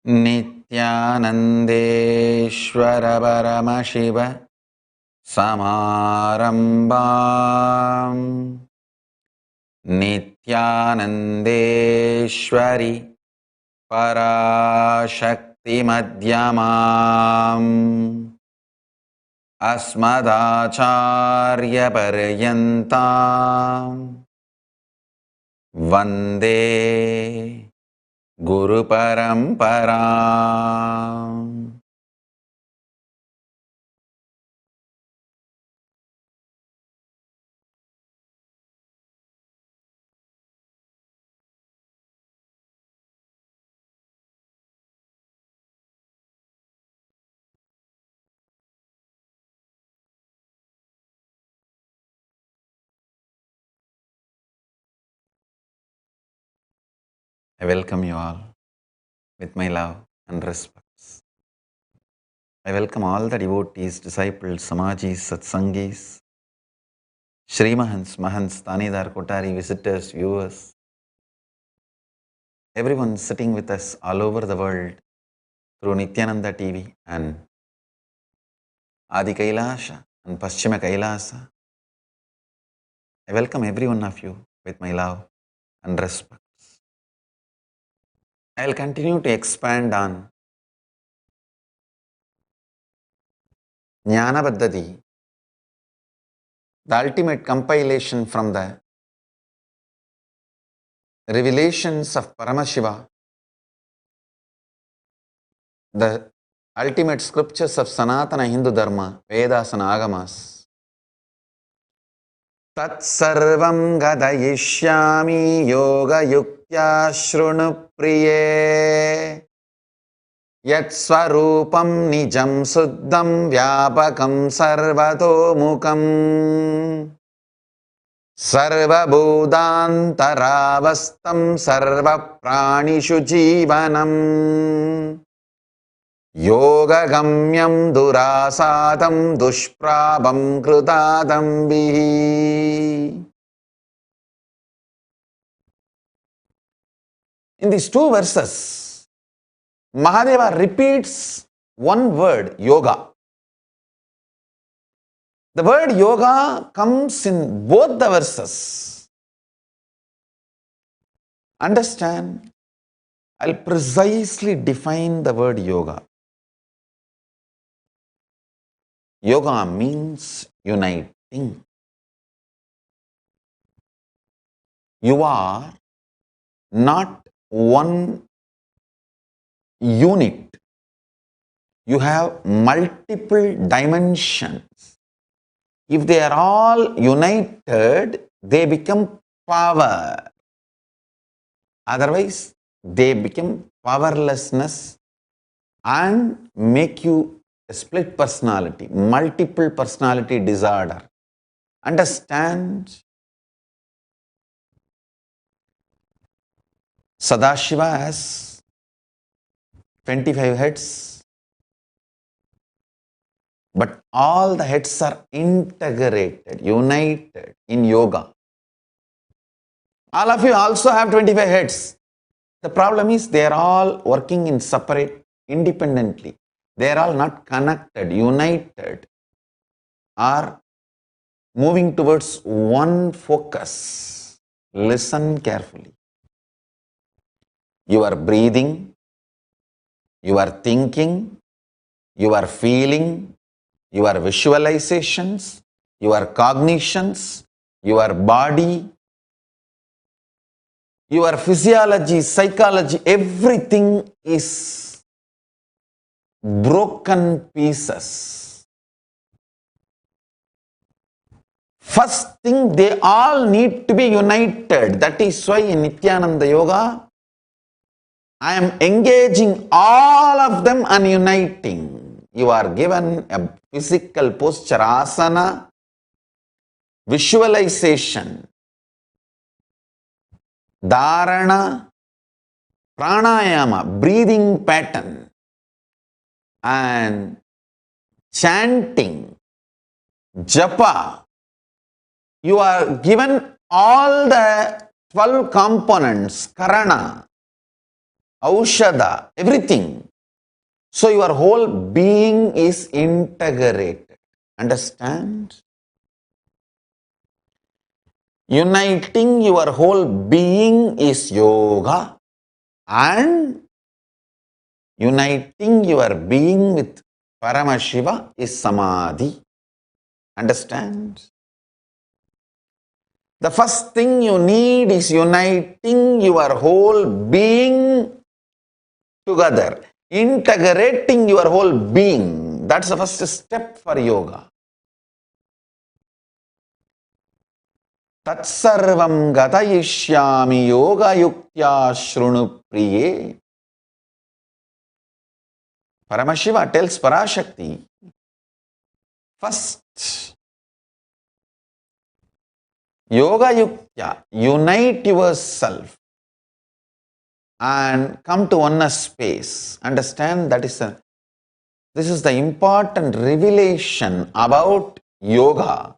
नित्यानन्देश्वर परमशिव समारम्भाम् नित्यानन्देश्वरि पराशक्तिमध्यमाम् अस्मदाचार्यपर्यन्ताम् वन्दे गुरुपरम्पराम्. I welcome you all with my love and respects. I welcome all the devotees, disciples, Samajis, Satsangis, Shrimahans, Mahants, Tanidar, Kotari, visitors, viewers, everyone sitting with us all over the world through Nityananda TV and Adi Kailasha and Paschima Kailasa. I welcome every one of you with my love and respect. I will continue to expand on Jnana Paddhati, the ultimate compilation from the revelations of Paramashiva, the ultimate scriptures of Sanatana Hindu Dharma, Vedas and Agamas. Tat sarvam gadayishyami yoga yuktya shrunu priye yat swarupam nijam suddham vyapakam sarvato mukam sarvabhudantaravastam sarva pranishu jivanam yoga gamyam durasadam dushprabam krutadambihi. In these two verses, Mahadeva repeats one word, yoga. The word yoga comes in both the verses. Understand, I'll precisely define the word yoga. Yoga means uniting. You are not one unit. You have multiple dimensions. If they are all united, they become power. Otherwise, they become powerlessness and make you a split personality, multiple personality disorder. Understand? Sadashiva has 25 heads, but all the heads are integrated, united in yoga. All of you also have 25 heads. The problem is they are all working in separate, independently. They are all not connected, united, or moving towards one focus. Listen carefully. You are breathing, you are thinking, you are feeling, your visualizations, your cognitions, your body, your physiology, psychology, everything is broken pieces. First thing, they all need to be united. That is why in Nityananda Yoga, I am engaging all of them and uniting. You are given a physical posture, asana, visualization, dharana, pranayama, breathing pattern, and chanting, japa. You are given all the 12 components, karana, aushadha, everything. So your whole being is integrated. Understand? Uniting your whole being is yoga, and uniting your being with Paramashiva is samadhi. Understand? The first thing you need is uniting your whole being together, integrating your whole being. That's the first step for yoga. Tatsarvam gatayishyami yoga yuktya shrunu priye. Paramashiva tells Parashakti, first, yoga yuktya, unite yourself and come to oneness space. Understand, this is the important revelation about yoga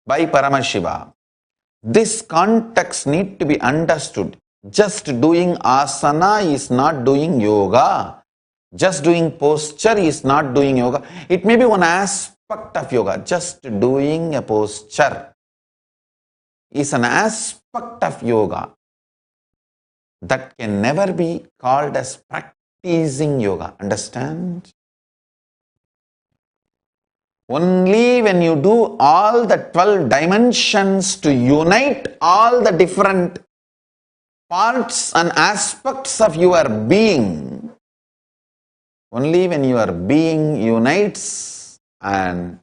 by Paramashiva. This context need to be understood. Just doing asana is not doing yoga. Just doing posture is not doing yoga. It may be one aspect of yoga. Just doing a posture is an aspect of yoga that can never be called as practicing yoga. Understand? Only when you do all the 12 dimensions to unite all the different parts and aspects of your being, only when your being unites and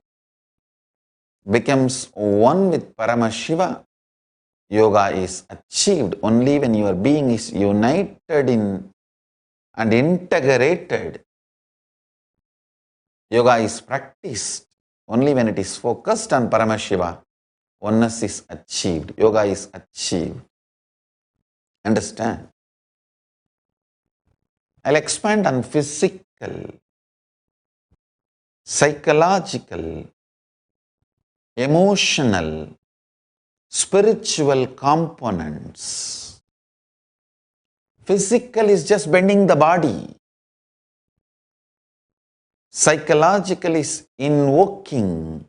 becomes one with Paramashiva, yoga is achieved. Only when your being is united in and integrated, yoga is practiced. Only when it is focused on Paramashiva, oneness is achieved. Yoga is achieved. Understand? I'll expand on physical, psychological, emotional, spiritual components. Physical is just bending the body. Psychological is invoking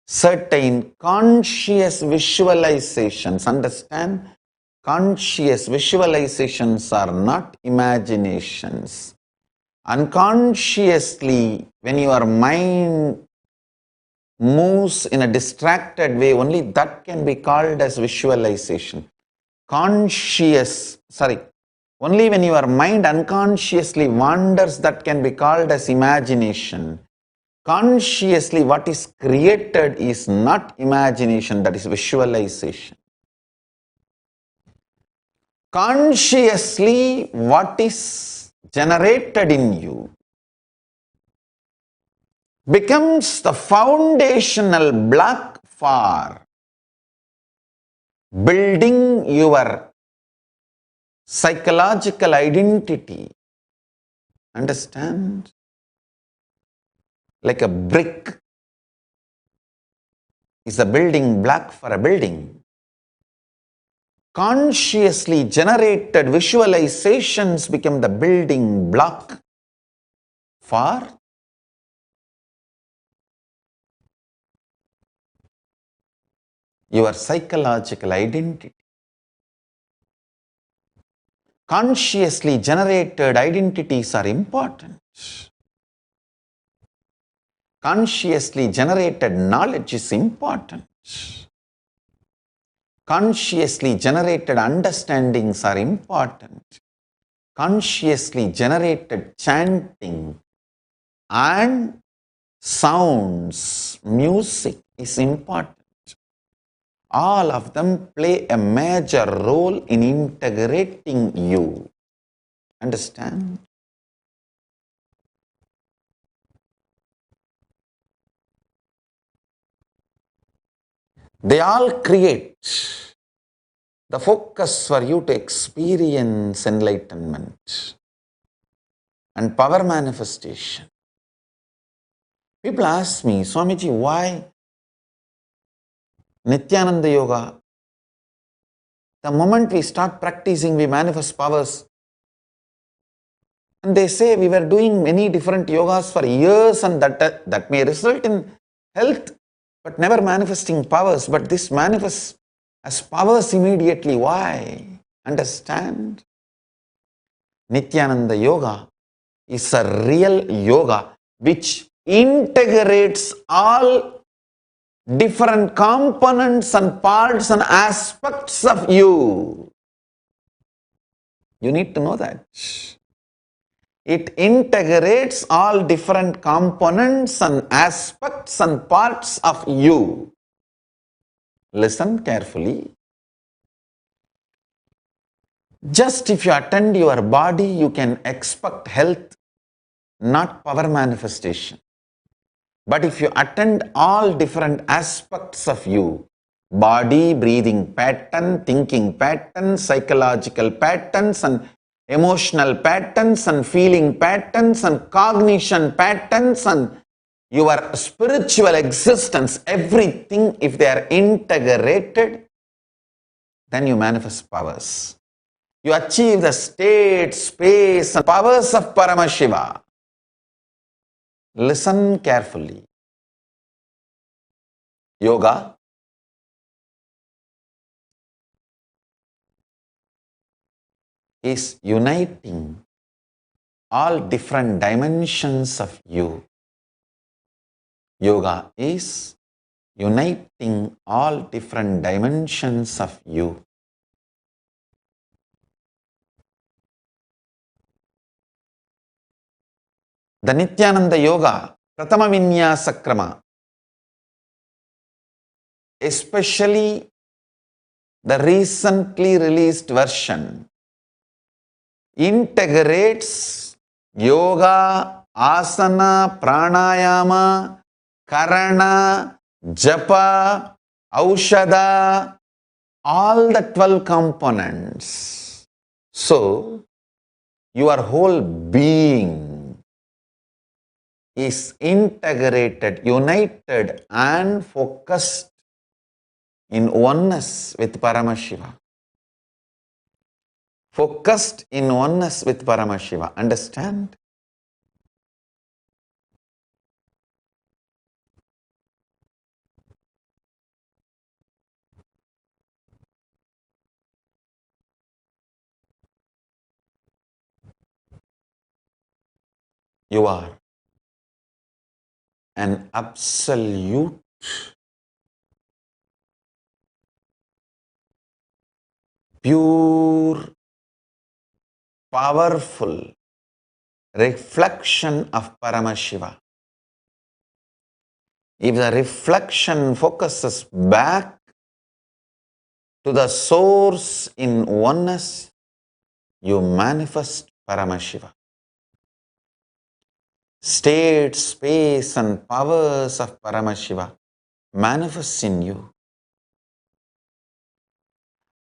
certain conscious visualizations. Understand? Conscious visualizations are not imaginations. Unconsciously, when your mind moves in a distracted way, only that can be called as visualization. Only when your mind unconsciously wanders, that can be called as imagination. Consciously, what is created is not imagination, that is visualization. Consciously, what is generated in you becomes the foundational block for building your psychological identity. Understand? Like a brick is a building block for a building. Consciously generated visualizations become the building block for your psychological identity. Consciously generated identities are important. Consciously generated knowledge is important. Consciously generated understandings are important. Consciously generated chanting and sounds, music is important. All of them play a major role in integrating you. Understand? They all create the focus for you to experience enlightenment and power manifestation. People ask me, Swamiji, why Nityananda Yoga? The moment we start practicing, we manifest powers. And they say we were doing many different yogas for years and that may result in health, but never manifesting powers. But this manifests as powers immediately. Why? Understand? Nityananda Yoga is a real yoga which integrates all different components and parts and aspects of you. You need to know that. It integrates all different components and aspects and parts of you. Listen carefully. Just if you attend your body, you can expect health, not power manifestation. But if you attend all different aspects of you, body, breathing pattern, thinking pattern, psychological patterns and emotional patterns and feeling patterns and cognition patterns and your spiritual existence, everything, if they are integrated, then you manifest powers. You achieve the state, space and powers of Paramashiva. Listen carefully. Yoga is uniting all different dimensions of you. Yoga is uniting all different dimensions of you. The Nityananda Yoga, Pratama Vinyasa Krama, especially the recently released version, integrates yoga, asana, pranayama, karana, japa, aushadha, all the 12 components. So, your whole being is integrated, united and focused in oneness with Paramashiva. Focused in oneness with Paramashiva. Understand? You are an absolute pure, powerful reflection of Paramashiva. If the reflection focuses back to the source in oneness, you manifest Paramashiva. State, space and powers of Paramashiva manifest in you.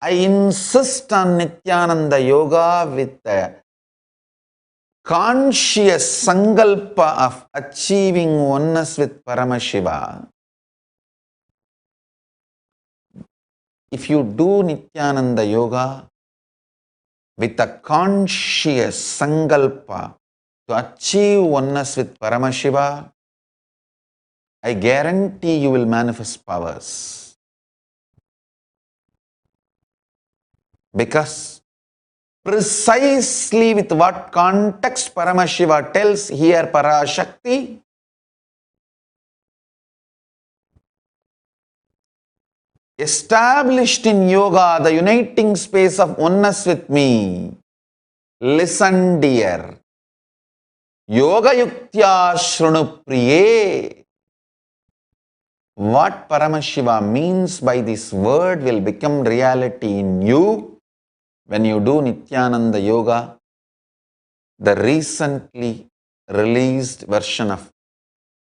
I insist on Nityananda Yoga with the conscious sankalpa of achieving oneness with Paramashiva. If you do Nityananda Yoga with a conscious sankalpa to achieve oneness with Paramashiva, I guarantee you will manifest powers. Because precisely with what context Paramashiva tells here Parashakti, established in yoga, the uniting space of oneness with me. Listen, dear. Yoga yuktya shrunu priye. What Paramashiva means by this word will become reality in you when you do Nityananda Yoga, the recently released version of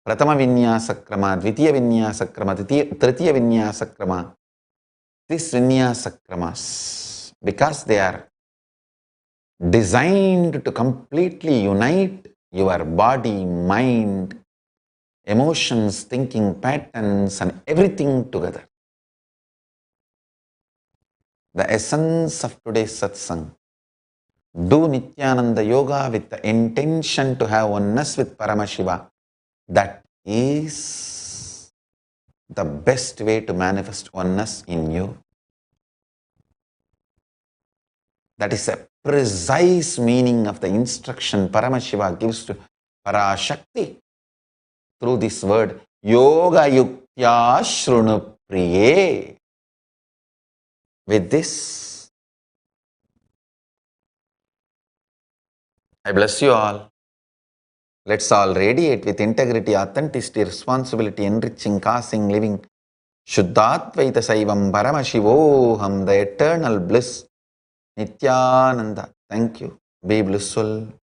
Pratama Vinyasa Krama, Dvitiya Vinyasa Krama, Tritiya Vinyasa Krama. These Vinyasa Kramas, because they are designed to completely unite your body, mind, emotions, thinking patterns and everything together. The essence of today's satsang Do Nityananda Yoga with the intention to have oneness with Paramashiva. That is the best way to manifest oneness in you. That is a precise meaning of the instruction Paramashiva gives to Parashakti through this word Yoga Yuktya Shrunu Priye. With this, I bless you all. Let's all radiate with integrity, authenticity, responsibility, enriching, causing, living. Shuddhatvaita Saivam Paramashivoham, the eternal bliss. Nityananda. Thank you. Be blissful.